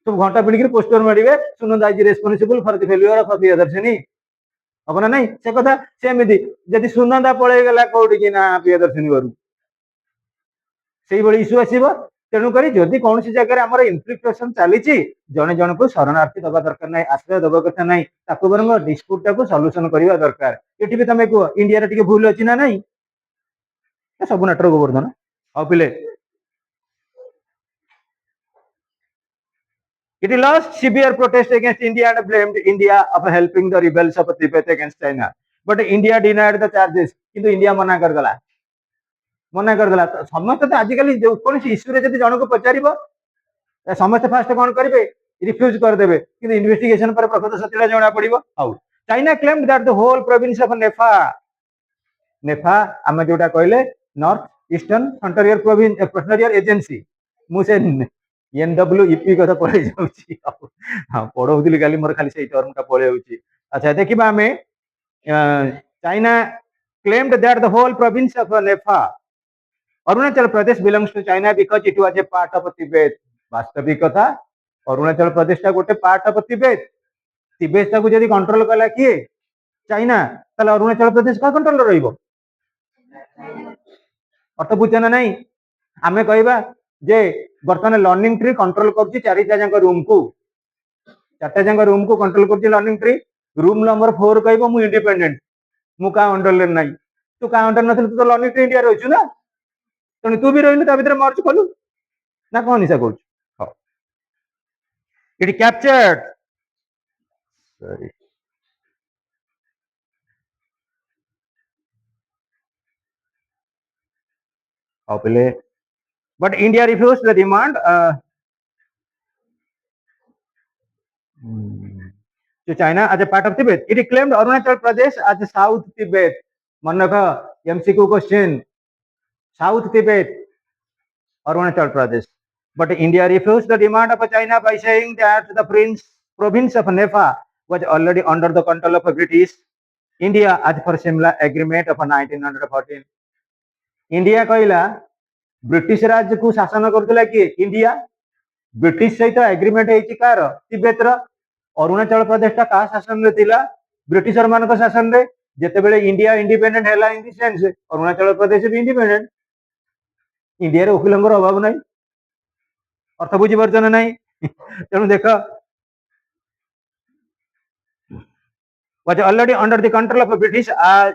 सब घंटा पिढ़ी पोस्टर मारे Sunanda is responsible for the failure of Priyadarshini हम ना नहीं से कथा सेमती जदि सुनंदा पलैगला कौटी कि ना प्रियदर्शिनी घर से इश्यू आसब तेणुक जदि कौन जगह आम इनफ्लिक्टेशन चली जड़े जन को शरणार्थी दबा दरकार ना आश्रय दबा कथा ना बर डिस्प्यूट टाक सल्यूशन करवा दरकार ये भी तुम कह इंडिया टे भूल अच्छी ना नहीं सब नाटर गोवर्धन हाँ पिले It lost severe protest against India and blamed India of helping the rebels of Tibet against China. But India denied the charges. किंतु इंडिया मना करदेला समस्त तो आजिकल कौन इश्यू जब जन को पचार समस्त फास्ट कौन करेंगे रिफ्यूज करदे कि इन्वेस्टिगेशन पर प्रकृत सत्य जना पड़ो आउ China claimed that the whole province of NEFA आम जोटा कहले नॉर्थ ईस्टर्न फ्रंटियर एजेंसी मुझे NWEP कथा पढ़े जाउची हां पढ़ौଥିଲି काली मोर खाली सेई टर्मटा पळे जाउची अच्छा देखिबा हमें China claimed that the whole province of Nepha Arunachal Pradesh belongs to China because it was a part of Tibet वास्तविक कथा अरुणाचल प्रदेश टा गोटे पार्ट ऑफ तिबेट तिबेट टा को जदी कंट्रोल कला किए चाइना ताले अरुणाचल प्रदेश का कंट्रोल रहिबो अर्थ बुझना नहीं आमे कहबा जे वर्तमान लर्निंग ट्री कंट्रोल करछि चारिटा जंग रूम को चारटा जंग रूम को कंट्रोल करछि लर्निंग ट्री रूम नंबर 4 कहबो मु इंडिपेंडेंट मु का अंडर ले नहीं तू का अंडर नथिल तू तो लर्निंग ट्री इंडिया रहछु ना तने तू भी रहिलु ता भीतर मर्ज कलु ना कोन निसा कहू हां इट कैप्चर्ड सॉरी पहले but India refused the demand to China as a part of Tibet. It claimed Arunachal Pradesh as South Tibet. Manaka MCQ question. South Tibet, Arunachal Pradesh. But India refused the demand of China by saying that the province of Nepha was already under the control of British India as per Simla Agreement of 1914. India कहला British राज्य को शासन करथिला कि India British सहित agreement होइछि car Tibet रो अरुणाचल प्रदेश टा का शासन रे थिला ब्रिटिशर मान को शासन रे जेतेबेले इंडिया इंडिपेंडेंट हैला इन द सेंस अरुणाचल प्रदेश भी इंडिपेंडेंट इंडिया रे उकिलंगर अभाव नाही अर्थ बुझी परछन नाही तेनु देखो was already under the control of British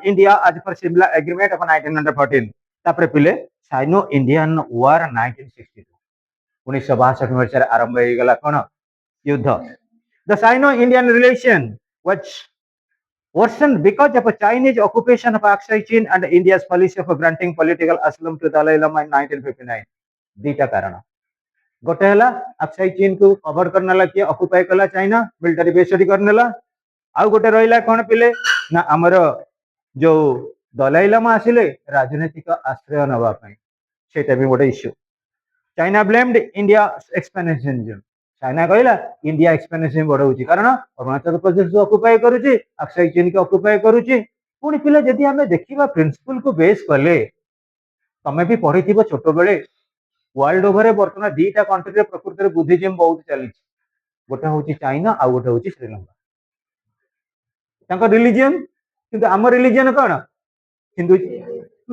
India as per Simla Agreement of 1914 तापरे पिले साइनो इंडियन वार 1962 1962 मसीह आरंभ हो गला कोन युद्ध the Sino Indian relation was worsened because of a Chinese occupation of Aksai Chin and India's policy of granting political asylum to Dalai Lama in 1959 दीटा कारण गोटे हला अक्साई चीन को कवर करनेला कि ऑक्युपाई कला चाइना मिलिटरी बेस करनेला आउ गोटे रहिला कोन पिले ना हमर जो दलाई लामा आसिले राजनीतिक आश्रय नवा पई सेटा भी गोटे issue China blamed India expansion China कहला इंडिया एक्सपेंशन बढ़ाउची कारण अरुणाचल प्रदेश को ऑक्युपाई करूची अक्साई चीन को ऑक्युपाई करूची पुनी पिले जदी हमें देखिबा प्रिंसिपल को बेस कले तमे भी पढिथिबो छोटो बेले वर्ल्ड ओवर वर्तमान दीटा कंट्री रे प्रकृति रे बुद्धिज्म बहुत चली गोटे होची चाइना आ गोटे होची श्रीलंका तांको रिलीजन किंतु हमर रिलीजन कोन हिंदू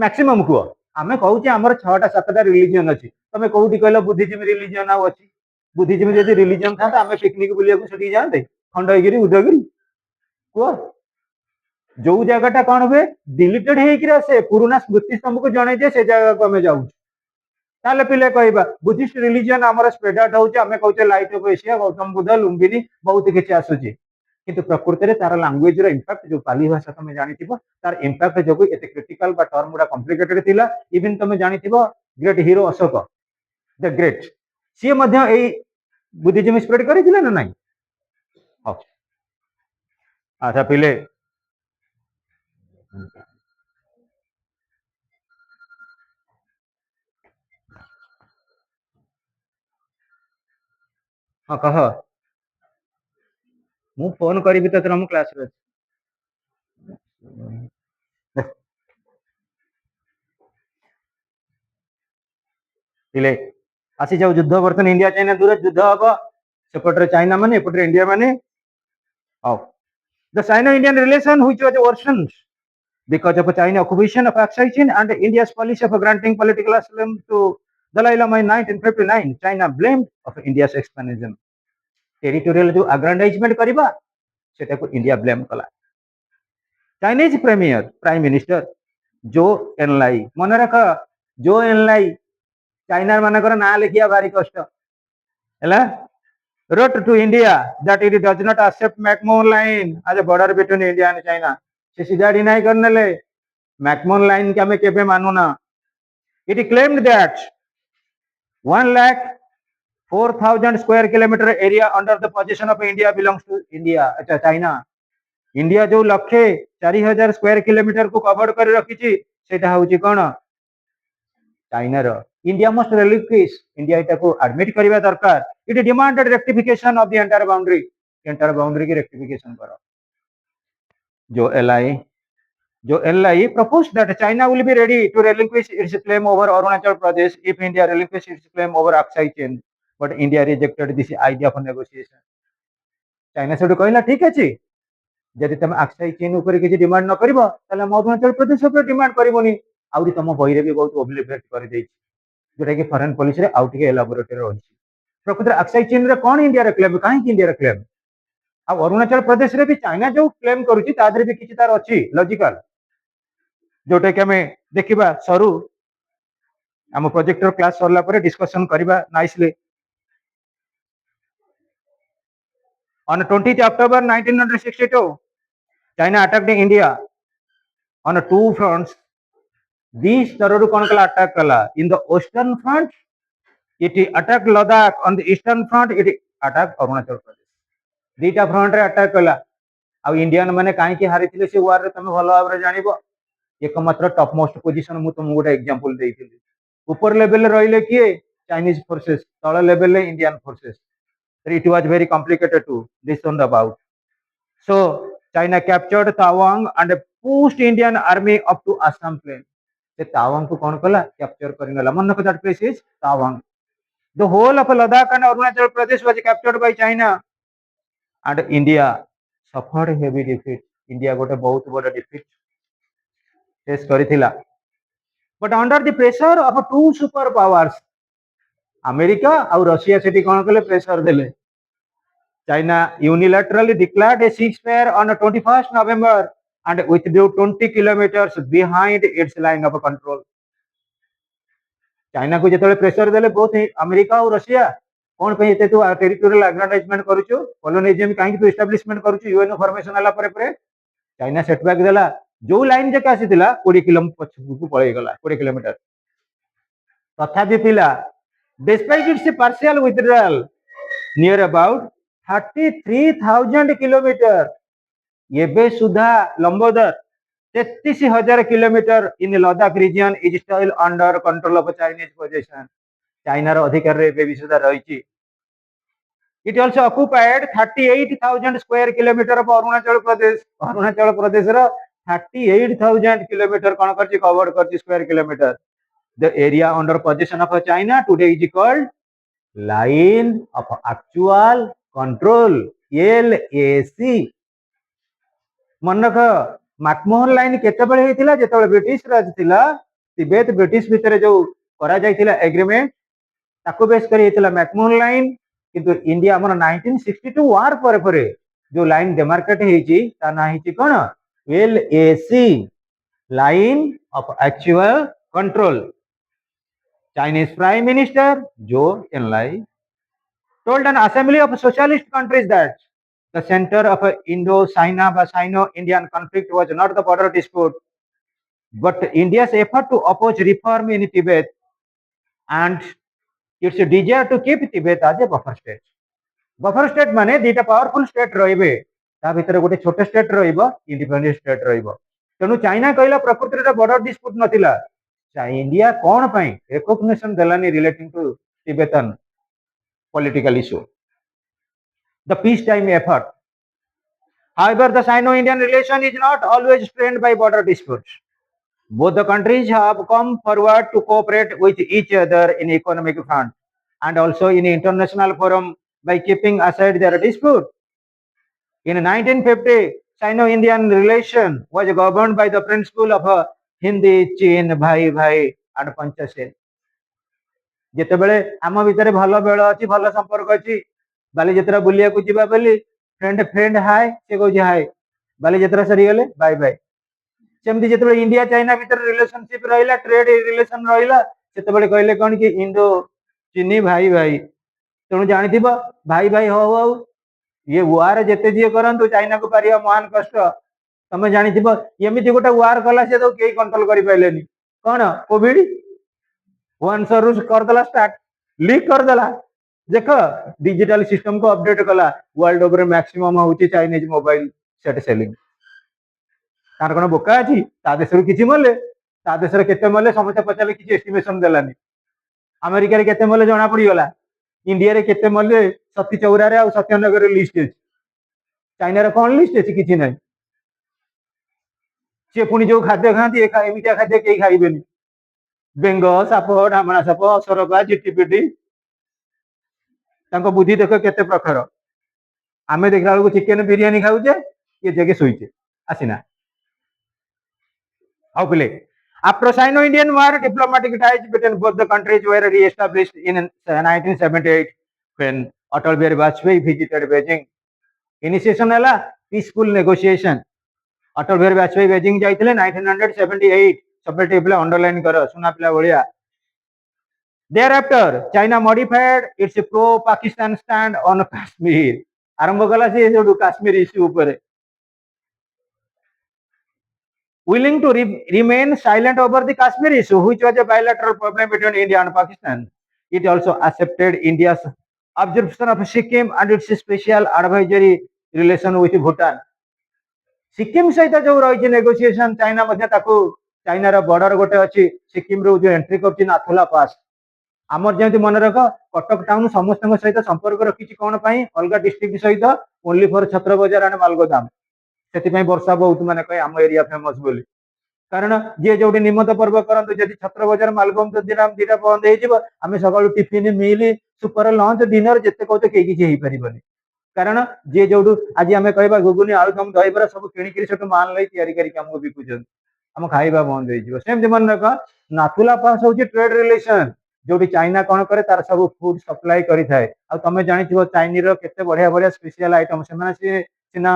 मैक्सिमम को आमे कहूचे हमर 6टा 7टा रिलीजन अछि तमे कोउठी कहलो बुद्धिज्म रिलीजन आ अछि बुद्धिज्म जदी रिलीजन था आमे पिकनिक बुलिया को सटी जानते खंडगिरी उदयगिरी को जो जगहटा कोन हुए डिलीटेड हे कि से पुराना स्मृति स्तंभ को जणे जे से जगह को हमें जाऊ ताले पिले कहबा बुद्धिस्ट रिलीजन हमर स्प्रेड आउट होचे हमें कहूचे light of Asia Gautam Buddha Lumbini बहुत किछि आसुची किंतु प्रकृति रे तार लैंग्वेज रो इंपैक्ट जो पाली भाषा तमे जानिथिबो तार इंपैक्ट जोगु एते क्रिटिकल बा टर्म गुडा कॉम्प्लिकेटेड थिला इवन तमे जानिथिबो great hero Ashoka the great सी मध्य एई बुद्धिज्म स्प्रेड करिथिला ना नाही हां अच्छा पिले हां कह मु फोन करबी त हम क्लास रे पिले आसी जाऊ युद्ध वर्तन इंडिया चाइना दूर युद्ध हबो सेपटरे चाइना माने एपटरे इंडिया माने हां the China Indian relation which was worsened because of China occupation of Aksai Chin and India's policy of granting political asylum to Dalai Lama in 1959, China blamed of India's expansionism. Territorial जो aggrandizement करिबा सेटा को India blame कला Chinese prime minister जो एनलाई मन रख जो एनलाई China मानकर ना लिखिया भारी कष्ट हैला wrote to India that it does not accept McMahon line as a border between India and China से सीधा डिनाई करने ले मैकमोहन लाइन के हमें केबे मानो ना it claimed that 1,04,000 square kilometer area under the position of India belongs to India अच्छा चाइना इंडिया जो लक्षे 4,000 स्क्वायर किलोमीटर को कवर कर रखी सेटा होची कोन चाइना रो इंडिया मस्ट रिलिक्विश इंडिया एटा को एडमिट करबा दरकार it demanded rectification of the entire boundary की रेक्टिफिकेशन करो जो एलआई proposed that China will be ready to relinquish its claim over Arunachal Pradesh if India relinquishes its claim over Aksai chain but India rejected this idea for negotiation China से कहला ठीक अच्छे जदि तुम अक्साई चेन ऊपर किसी demand न करिबो ताले हम अरुणाचल प्रदेश ऊपर डिमांड करिबोनी आउरी तुम बहिरे भी बहुत ओब्लिविएट कर देछि जोटा कि फॉरेन पॉलिसी रे आउट के एलाबोरेट रही प्रकृत अक्साई चेन रे कोन इंडिया रे क्लेम काहे कि इंडिया रे क्लेम आ अरुणाचल प्रदेश रे भी चाइना जो क्लेम करूछि तादरे भी किछि तार अछि लॉजिकल जोटा कि हमें देखिबा सरू हम प्रोजेक्टर क्लास सरला परे डिस्कशन करिबा nicely on 20th October 1962 China attacked India on two fronts this तरु कोन कला अटैक कला in the western front it attacked Ladakh on the eastern front it attacked Arunachal Pradesh दीटा फ्रंट रे attack कला आ Indian माने काहे कि हारिथिले से वार रे तमे भलो भाबरे जानिबो एकमात्र टॉप मोस्ट पोजीशन मु तुम गोटे एग्जांपल देइथिली ऊपर लेवल रहिले किए चाइनीज फोर्सेस तळ लेवल ले Indian forces it was very complicated to listen about so China captured Tawang and pushed Indian army up to Assam plain se Tawang को कौन कला कैप्चर करिनला मन को that place is Tawang the whole of Ladakh and Arunachal Pradesh was captured by China and India suffered heavy defeat India गोटे बहुत बड़ defeat face करिथिला but under the pressure of two super powers America और Russia सेठी कौन कले pressure देले China unilaterally declared a ceasefire on 21st November and withdrew 20 kilometers behind its line of control. China को जेतले pressure देले both America और Russia कोन पे एते तू टेरिटोरियल एग्रेंडमेंट करूछु कॉलोनियम काहे तू एस्टैब्लिशमेंट करूछु यूएन फॉर्मेशन आला परे चाइना सेटबैक देला जो लाइन जे आसीथिला 20 किलोमीटर पछकु पळै गला 20 किलोमीटर तथापि पिला despite its partial withdrawal near about 33,000 kilometre एबे सुधा लंबोदर 33,000 kilometre in Ladakh region is still under control of Chinese position China रो अधिकार रे एबे भी सुधा रहिछि it also occupied 38,000 square kilometre of Arunachal Pradesh रो 38,000 किलोमीटर कोन करछि कवर करछि square kilometre the area under position of China today is called line of actual control LAC मन रख मैकमोहन लाइन केतेबेले हेतिला जेतेबेले ब्रिटिश राज थिला तिब्बत ब्रिटिश भितरे जो करा जायतिला एग्रीमेंट ताको बेस करी हेतिला मैकमोहन लाइन किंतु इंडिया हमर 1962 वार परे जो लाइन डेमार्केट हेची ता ना हेची कोन LAC line of actual control Chinese prime minister जो एनलाई told an assembly of socialist countries that the center of Indo-Sino-Indian conflict was not the border dispute, but India's effort to oppose reform in Tibet and its desire to keep Tibet as a buffer state. Buffer state माने दीटा powerful state रहिबे ता भितर गोटे छोटे state रहिबो independent state रहिबो तेनु China कहला प्रकृति रे बॉर्डर डिस्प्यूट नथिला इंडिया कोन पई रिकॉग्निशन देलानी relating to Tibetan political issue. The peacetime effort. However, the Sino-Indian relation is not always strained by border disputes. Both the countries have come forward to cooperate with each other in economic front and also in international forum by keeping aside their dispute. In 1950, Sino-Indian relation was governed by the principle of Hindi, Chin, Bhai Bhai and Panchasel. जेतेबेले आम भितर भल bell अछि भल संपर्क अछि बालीजात्रा बुलिया को जिबा बेली friend हाय से को हाय बालीजात्रा सरी गेले बाय बाय सेमती जेतेबेले इंडिया चाइना भितर रिलेशनशिप रहिला ट्रेड रिलेशन रहिला सेतेबेले कहले कोन कि इंडो चीनी भाई भाई तणु जानिथिबो भाई भाई हो ये वार जेते जे करंतु चाइना को पारिया महान कष्ट तमे जानिथिबो एमिति गोटे वार कला से तो केही कंट्रोल करि पाइलेनी कोन कोविड वन सर्विस कर दला स्टार्ट लीक कर दला देखो डिजिटल सिस्टम को अपडेट कला वर्ल्ड ओवर मैक्सिमम होची चाइनीज मोबाइल सेट सेलिंग तार कोन बोका अछि ता देशरु किछि मले ता देश रे केते मले समस्त पचाले किसी एस्टिमेशन देलानी अमेरिका रे केते मले जना पड़ी गला इंडिया रे केते मले सती चौरा रे आ सत्यनगर रे लिस्ट अछि चाइना रे कोन लिस्ट अछि किछि नै से पुनी जो खाद्य खाती एमितिया खाद्य केही खाइबेनी बेंग साप ढामणा साप असरपा झिटिपिटी तांको बुद्धि देख केते प्रखर आमे देखला बेलକୁ चिकेन बिरियानी खाउचे ये जगे सोइचे आसिना how play after Sino-Indian War, diplomatic ties between both the countries were re-established in 1978 when Atal Bihari Vajpayee visited Beijing. Initiation hela peaceful negotiation. Atal Bihari Vajpayee Beijing जाइथिले 1978 सब टेबल अंडरलाइन करो सुना पिला भलिया. Thereafter, China modified its pro-Pakistan stand on Kashmir. आरंभ कला से जो Kashmir issue ऊपर willing to remain silent over the Kashmir issue, which was a bilateral problem between India and Pakistan. It also accepted India's absorption of Sikkim and its special advisory relation with Bhutan. Sikkim सहित जो रही negotiation China मध्य ताको China रो border गोटे अछि सिक्किम रो जो entry करछि नाथुला पास आमर जेमति मन रख कटक टाउन समस्त सहित संपर्क रखिछि कोन पई अलगा डिस्ट्रिक्ट सहित ओनली फॉर छत्र बाजार एंड मालगोदाम सेति पई वर्षा बहुत माने कय आम एरिया फेमस बोली कारण जे जोडी निमत पर्व करंतु जदि छत्र बाजार मालगोम तो दिना बंद हे जिवो आमे सकाळु टिफिन मील सुपर लंच डिनर जते कहते के किछि हेई परिबनी कारण जे जोडू आज आमे कहबा गुगुनी आलुदम दहीबरा सब किणी किरी सटु मान लई तयारी करी हमको बिकुछन हम खाइबा बंद हे जिवो सेम मन रख नाथुला पास होची ट्रेड रिलेशन जोडी चाइना कोन करे तार सब फूड सप्लाई करी थाए आ तमे जानि छिवो चाइनी रो केते बढ़िया बढ़िया स्पेशल आइटम से माने सिना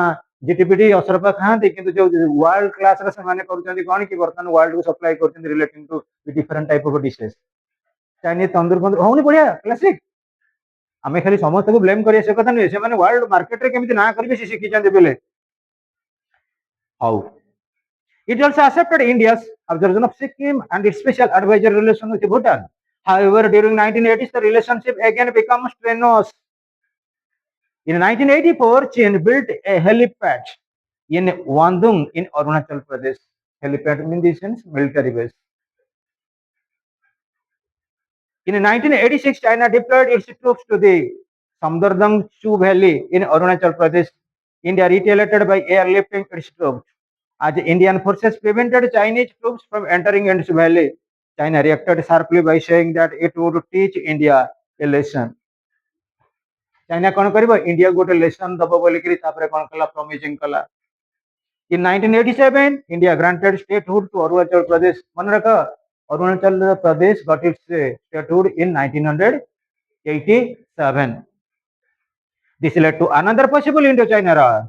जीटीपीटी असरपा खाते किंतु जो वर्ल्ड क्लास रे समान करूछन कोन कि बर्तन वर्ल्ड को सप्लाई करछन relating to different type of dishes Chinese tandoor बंदूर होनी बढ़िया क्लासिक आमे खाली समस्त को ब्लेम करिया से कथा नै से माने वर्ल्ड मार्केट रे केमिति ना करबे से सिखि जंदे बेले how it also accepted India's observation of Sikkim and its special advisory relation with Bhutan. However, during 1980s, the relationship again became strenuous. In 1984, China built a helipad in Wandung in Arunachal Pradesh. Helipad means this is military base. In 1986, China deployed its troops to the Samdardang Chu Valley in Arunachal Pradesh. India retaliated by airlifting its troops. As Indian forces prevented Chinese troops from entering its valley, China reacted sharply by saying that it would teach India a lesson. China कौन करिबो India गोटे lesson दबो बोली करी तापरे कौन कला promising कला In 1987 India granted statehood to Arunachal Pradesh मन रख Arunachal Pradesh got its statehood in 1987. This led to another possible Indo-China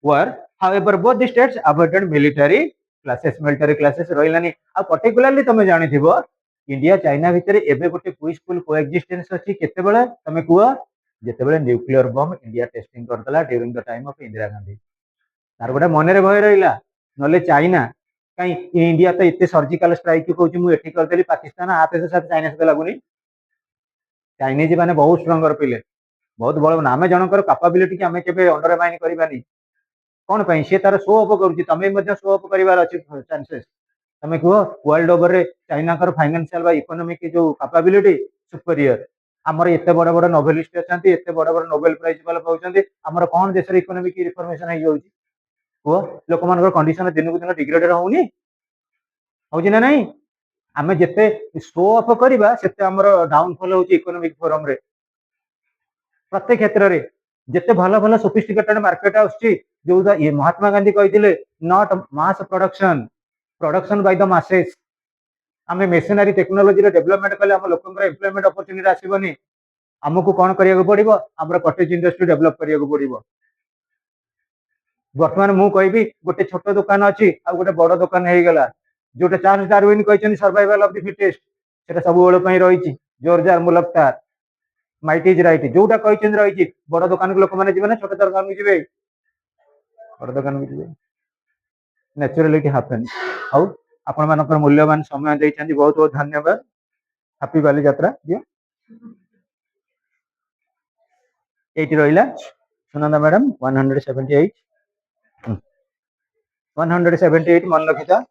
war. However, both the states avoided military clashes रहिलानी uh particularly तमे जानि थिबो इंडिया चाइना भितरे एबे गोटे peaceful कोएक्जिस्टेंस अछि केतेबेले तमे कुआ जेतेबेले न्यूक्लियर बम इंडिया टेस्टिंग करतला during the time of Indira Gandhi तार गोटे मनरे भय रहिला नले चाइना कई इंडिया तो इते सर्जिकल स्ट्राइक कहउछि मु एठी कर देली पाकिस्तान हाथ से साथ चाइना से लागुनी चाइनीज माने बहुत स्ट्रांगर पिले बहुत बड़ नामे जनकर कैपेबिलिटी कि हमें केबे अंडरमाइन करिबानी कौन पई से तार शो अप करूछि तमे मध्य शो अप करिवार अछि चांसेस तमे को वर्ल्ड ओवर रे चाइना कर फाइनेंशियल बा इकोनॉमिक जो कैपेबिलिटी सुपीरियर हमर एते बड़ बड़ नोबेलिस्ट अछंती एते बड़ बड़ नोबेल प्राइज वाला पाउछंती हमर कोन देश रे इकोनॉमिक रिफॉर्मेशन हे जाउछि को लोक मानकर कंडीशन दिन को दिन डिग्रेड होउनी होउछि ना नहीं आमे जेते शो अप करिबा सेते हमर डाउनफॉल होउछि इकोनॉमिक फोरम रे प्रत्येक क्षेत्र रे जेते भलो भलो सोफिस्टिकेटेड मार्केट आउछि जो ये महात्मा गांधी कहिथिले not mass production by the masses आमे मेशिनरी टेक्नोलॉजी रे डेवलपमेंट कले हम लोकंकर एम्प्लॉयमेंट अपॉर्चुनिटी आसीबनी हमको कोन करिया पड़िबो हमर कॉटेज इंडस्ट्री डेवलप करिया पड़िबो वर्तमान मु कहबी गोटे छोट दुकान अछि आ गोटे बड़ दुकान हे गेला जोटे चार्ल्स डार्विन कहछन सर्वाइवल ऑफ द फिटेस्ट सेटा सब बेले पई रहिछि जॉर्ज मुलक्तार माइट इज राइट जोटा कहछन रहिछि बड़ दुकान के लोक माने जिबे ना छोट दुकान में जिबे बड़ दुकान में जिबे नेचुरलिटी हैपेंस हाउ आपण मानकर मूल्यवान समय दैछन्ती बहुत बहुत धन्यवाद हैप्पी बाली यात्रा जी एटी रहिला सुनंदा मैडम 178 178 मन रखिता